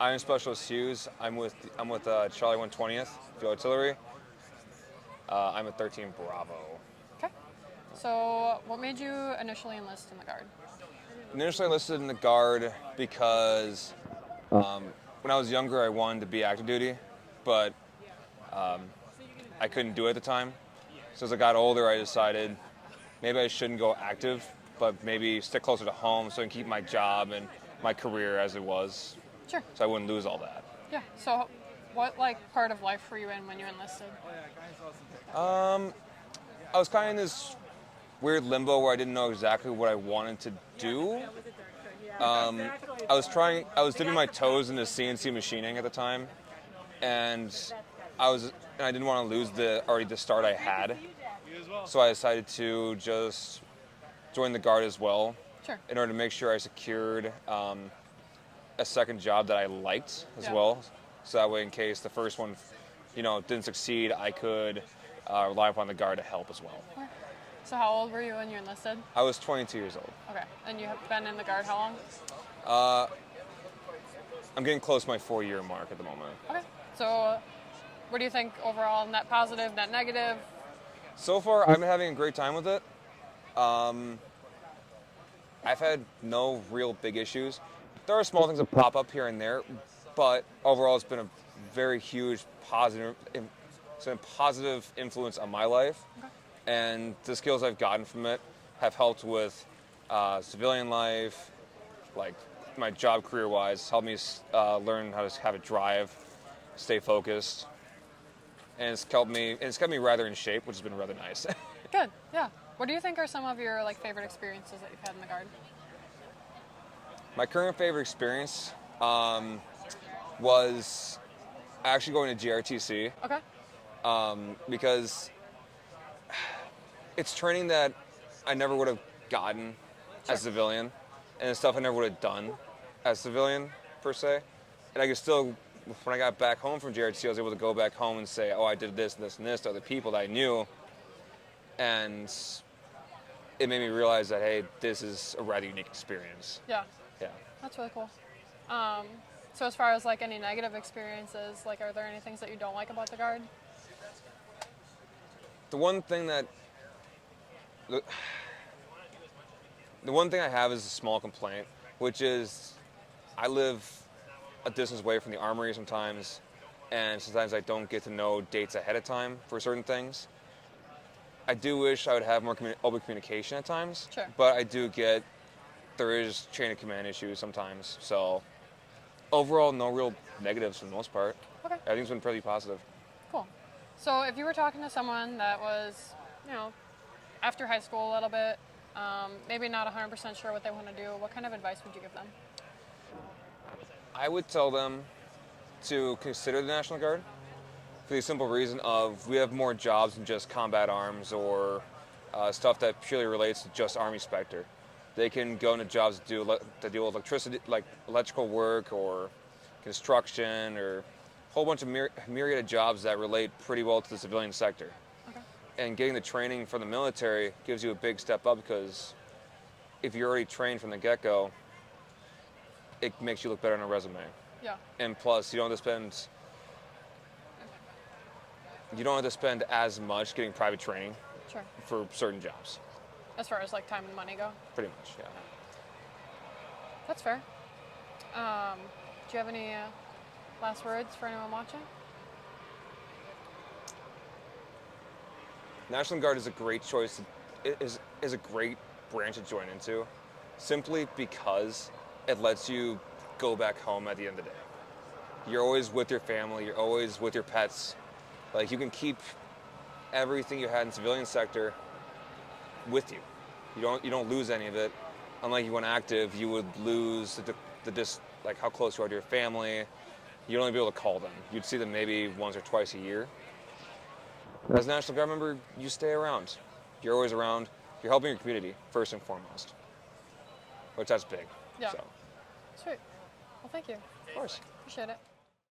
I'm Specialist Hughes. I'm with Charlie 120th Field Artillery. I'm a 13 Bravo. Okay. So what made you initially enlist in the Guard? Initially enlisted in the Guard because when I was younger I wanted to be active duty, but I couldn't do it at the time. So as I got older I decided maybe I shouldn't go active, but maybe stick closer to home so I can keep my job and my career as it was. Sure. So I wouldn't lose all that. Yeah. So what part of life were you in when you enlisted? I was kind of in this weird limbo where I didn't know exactly what I wanted to do. I was dipping my toes into CNC machining at the time, and I didn't want to lose the start I had. So I decided to just join the Guard as well. Sure. In order to make sure I secured a second job that I liked as well. So that way, in case the first one, didn't succeed, I could rely upon the Guard to help as well. Okay. So how old were you when you enlisted? I was 22 years old. Okay. And you have been in the Guard how long? I'm getting close to my 4-year mark at the moment. Okay. So what do you think overall? Net positive, net negative? So far, I've been having a great time with it. I've had no real big issues. There are small things that pop up here and there, but overall it's been a very huge positive influence on my life. Okay. And the skills I've gotten from it have helped with civilian life, like my job career-wise, helped me learn how to have a drive, stay focused, and it's kept me rather in shape, which has been rather nice. Good. Yeah. What do you think are some of your favorite experiences that you've had in the Guard? My current favorite experience was actually going to GRTC. Okay. Because it's training that I never would have gotten as a civilian, and it's stuff I never would have done as a civilian, per se. And I could still, when I got back home from GRTC, I was able to go back home and say, oh, I did this and this and this to other people that I knew. And it made me realize that, hey, this is a rather unique experience. Yeah. Yeah. That's really cool. So as far as any negative experiences, are there any things that you don't like about the Guard? The one thing I have is a small complaint, which is I live a distance away from the armory sometimes, and sometimes I don't get to know dates ahead of time for certain things. I do wish I would have more open communication at times, Sure. but I do get there is chain of command issues sometimes. So overall, no real negatives for the most part. Okay. Everything's been pretty positive. Cool. So if you were talking to someone that was, after high school a little bit, maybe not 100% sure what they want to do, what kind of advice would you give them? I would tell them to consider the National Guard for the simple reason of we have more jobs than just combat arms or stuff that purely relates to just Army Spectre. They can go into jobs that deal with electricity, like electrical work or construction, or a whole bunch of myriad of jobs that relate pretty well to the civilian sector. Okay. And getting the training from the military gives you a big step up because if you're already trained from the get-go, it makes you look better on a resume. Yeah. And plus, you don't have to spend as much getting private training. Sure. For certain jobs. As far as time and money go? Pretty much, yeah. That's fair. Do you have any last words for anyone watching? National Guard is a great choice. It is a great branch to join into, simply because it lets you go back home at the end of the day. You're always with your family. You're always with your pets. You can keep everything you had in civilian sector with you. You don't lose any of it. Unlike you went active, you would lose how close you are to your family. You'd only be able to call them. You'd see them maybe once or twice a year. As a National Guard member, you stay around. You're always around. You're helping your community first and foremost, which that's big. Yeah. So. Sweet. Well, thank you. Of course. Appreciate it.